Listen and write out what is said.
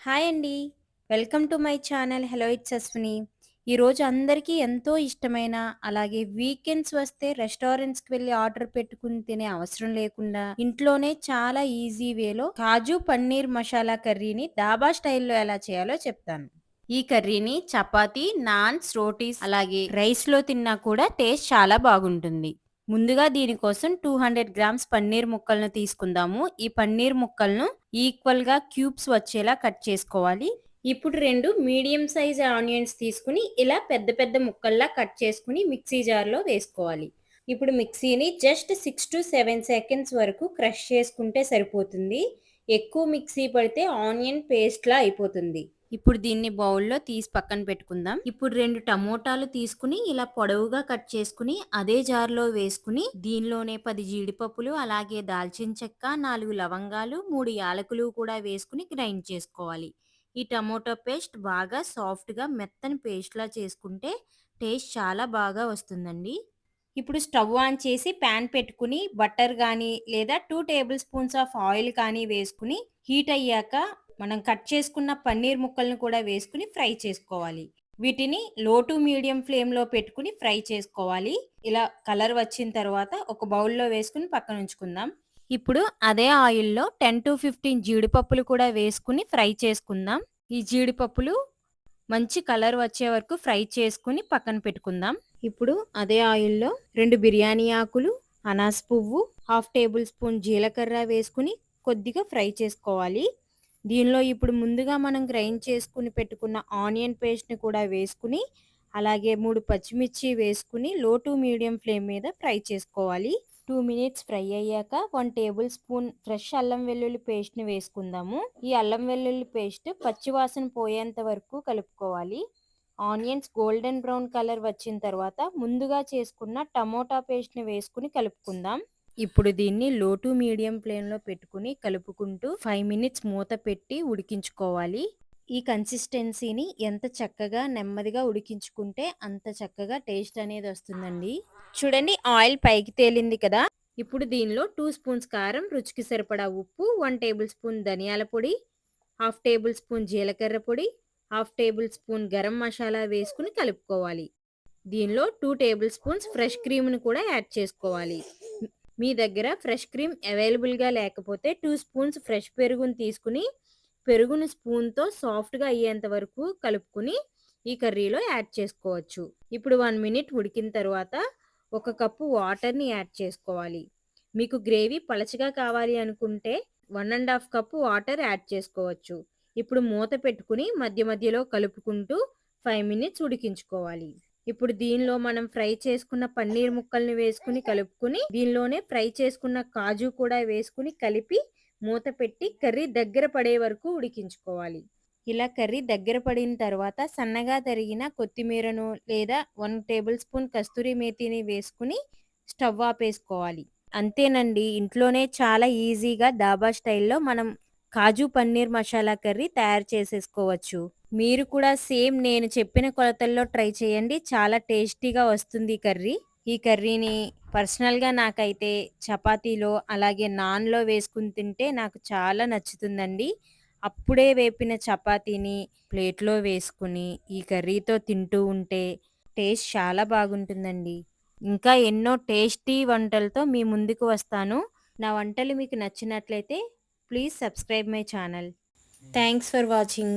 Hi అండి. Welcome to my channel. Hello it's Ashwini. ఈరోజు అందరికీ ఎంతో ఇష్టమైన, అలాగే వీకెండ్స్ వస్తే రెస్టారెంట్స్‌కి వెళ్లి ఆర్డర్ పెట్టుకొని తినే అవసరం లేకుండా ఇంట్లోనే చాలా ఈజీ వేలో కాజు పన్నీర్ మసాలా కర్రీని డాబా స్టైల్‌లో ఎలా చేయాలో చెప్తాను. ఈ కర్రీని చపాతీ, నాన్స్, రోటీస్ అలాగే రైస్‌లో తిన్నా కూడా టేస్ట్ చాలా బాగుంటుంది. ముందుగా దీనికోసం 200 గ్రామ్స్ పన్నీర్ ముక్కలను తీసుకుందాము. ఈ పన్నీర్ ముక్కలను ఈక్వల్‌గా క్యూబ్స్ వచ్చేలా కట్ చేసుకోవాలి. ఇప్పుడు 2 మీడియం సైజ్ ఆనియన్స్ తీసుకొని ఇలా పెద్ద పెద్ద ముక్కల్లా కట్ చేసుకొని మిక్సీ జార్‌లో వేసుకోవాలి. ఇప్పుడు మిక్సీని జస్ట్ 6-7 సెకండ్స్ వరకు క్రష్ చేసుకుంటే సరిపోతుంది. ఎక్కువ మిక్సీ పడితే ఆనియన్ పేస్ట్‌లా అయిపోతుంది. ఇప్పుడు దీన్ని బౌల్‌లో తీసి పక్కన పెట్టుకుందాం. ఇప్పుడు 2 టమోటాలు తీసుకొని ఇలా పొడవుగా కట్ చేసుకొని అదే జార్‌లో వేసుకొని దీనిలోనే 10 జీడిపప్పులు, అలాగే దాల్చిన చెక్క, 4 లవంగాలు, 3 యాలకులు కూడా వేసుకొని గ్రైండ్ చేసుకోవాలి. ఈ టమోటా పేస్ట్ బాగా సాఫ్ట్‌గా మెత్తని పేస్ట్‌లా చేసుకుంటే టేస్ట్ చాలా బాగా వస్తుందండి. ఇప్పుడు స్టవ్ ఆన్ చేసి పాన్ పెట్టుకుని బటర్ గానీ లేదా 2 టేబుల్ స్పూన్స్ ఆఫ్ ఆయిల్ కానీ వేసుకుని హీట్ అయ్యాక మనం కట్ చేసుకున్న పన్నీర్ ముక్కలను కూడా వేసుకుని ఫ్రై చేసుకోవాలి. వీటిని లో టు మీడియం ఫ్లేమ్‌లో పెట్టుకుని ఫ్రై చేసుకోవాలి. ఇలా కలర్ వచ్చిన తర్వాత ఒక బౌల్‌లో వేసుకుని పక్కన ఉంచుకుందాం. ఇప్పుడు అదే ఆయిల్‌లో 10-15 జీడిపప్పులు కూడా వేసుకుని ఫ్రై చేసుకుందాం. ఈ జీడిపప్పులు మంచి కలర్ వచ్చే వరకు ఫ్రై చేసుకొని పక్కన పెట్టుకుందాం. ఇప్పుడు అదే ఆయిల్‌లో 2 బిర్యానీ ఆకులు, అనాస పువ్వు, హాఫ్ టేబుల్ స్పూన్ జీలకర్ర వేసుకొని కొద్దిగా ఫ్రై చేసుకోవాలి. దీనిలో ఇప్పుడు ముందుగా మనం గ్రైండ్ చేసుకొని పెట్టుకున్న ఆనియన్ పేస్ట్‌ని కూడా వేసుకొని, అలాగే 3 పచ్చిమిర్చి వేసుకొని లో టు మీడియం ఫ్లేమ్ మీద ఫ్రై చేసుకోవాలి. 2 మినిట్స్ ఫ్రై అయ్యాక 1 టేబుల్ స్పూన్ ఫ్రెష్ అల్లం వెల్లుల్లి పేస్ట్‌ని వేసుకుందాము. ఈ అల్లం వెల్లుల్లి పేస్ట్ పచ్చి వాసన పోయేంత వరకు కలుపుకోవాలి. ఆనియన్స్ గోల్డెన్ బ్రౌన్ కలర్ వచ్చిన తర్వాత ముందుగా చేసుకున్న టమోటా పేస్ట్‌ని వేసుకొని కలుపుకుందాం. ఇప్పుడు దీన్ని లో టు మీడియం ఫ్లేమ్‌లో పెట్టుకొని కలుపుకుంటూ 5 మినిట్స్ మూత పెట్టి ఉడికించుకోవాలి. ఈ కన్సిస్టెన్సీని ఎంత చక్కగా నెమ్మదిగా ఉడికించుకుంటే అంత చక్కగా టేస్ట్ అనేది వస్తుందండి. చూడండి, ఆయిల్ పైకి తేలింది కదా! ఇప్పుడు దీనిలో 2 స్పూన్స్ కారం, రుచికి సరిపడా ఉప్పు, 1 టేబుల్ స్పూన్ ధనియాల పొడి, హాఫ్ టేబుల్ స్పూన్ జీలకర్ర పొడి, half table spoon garam masala వేసుకొని కలుపుకోవాలి. దీనిలో 2 టేబుల్ స్పూన్స్ ఫ్రెష్ క్రీమ్‌ని కూడా యాడ్ చేసుకోవాలి. మీ దగ్గర ఫ్రెష్ క్రీమ్ అవైలబుల్‌గా లేకపోతే 2 స్పూన్స్ ఫ్రెష్ పెరుగుని తీసుకొని, పెరుగుని స్పూన్‌తో సాఫ్ట్‌గా అయ్యేంత వరకు కలుపుకొని ఈ కర్రీలో యాడ్ చేసుకోవచ్చు. ఇప్పుడు 1 మినిట్ ఉడికిన తర్వాత ఒక కప్పు వాటర్‌ని యాడ్ చేసుకోవాలి. మీకు గ్రేవీ పలచగా కావాలి అనుకుంటే 1 ½ కప్పు వాటర్ యాడ్ చేసుకోవచ్చు. ఇప్పుడు మూత పెట్టుకుని మధ్య మధ్యలో కలుపుకుంటూ 5 మినిట్స్ ఉడికించుకోవాలి. ఇప్పుడు దీనిలో మనం ఫ్రై చేసుకున్న పన్నీర్ ముక్కల్ని వేసుకొని కలుపుకొని, దీనిలోనే ఫ్రై చేసుకున్న కాజు కూడా వేసుకొని కలిపి మూత పెట్టి కర్రీ దగ్గర పడే వరకు ఉడికించుకోవాలి. ఇలా కర్రీ దగ్గర పడిన తర్వాత సన్నగా తరిగిన కొత్తిమీరను లేదా 1 టేబుల్ స్పూన్ కస్తూరి మేతిని వేసుకొని స్టవ్ ఆపేసుకోవాలి. అంతేనండి. ఇంట్లోనే చాలా ఈజీగా డాబా స్టైల్‌లో మనం కాజు పన్నీర్ మసాలా కర్రీ తయారు చేసేసుకోవచ్చు. మీరు కూడా సేమ్ నేను చెప్పిన కొలతల్లో ట్రై చేయండి. చాలా టేస్టీగా వస్తుంది ఈ కర్రీ. ఈ కర్రీని పర్సనల్‌గా నాకైతే చపాతీలో, అలాగే నాన్‌లో వేసుకొని తింటే నాకు చాలా నచ్చుతుందండి. అప్పుడే వేపిన చపాతీని ప్లేట్‌లో వేసుకొని, ఈ కర్రీతో తింటూ ఉంటే టేస్ట్ చాలా బాగుంటుందండి. ఇంకా ఎన్నో టేస్టీ వంటలతో మీ ముందుకు వస్తాను. నా వంటలు మీకు నచ్చినట్లయితే please subscribe my channel. Thanks for watching.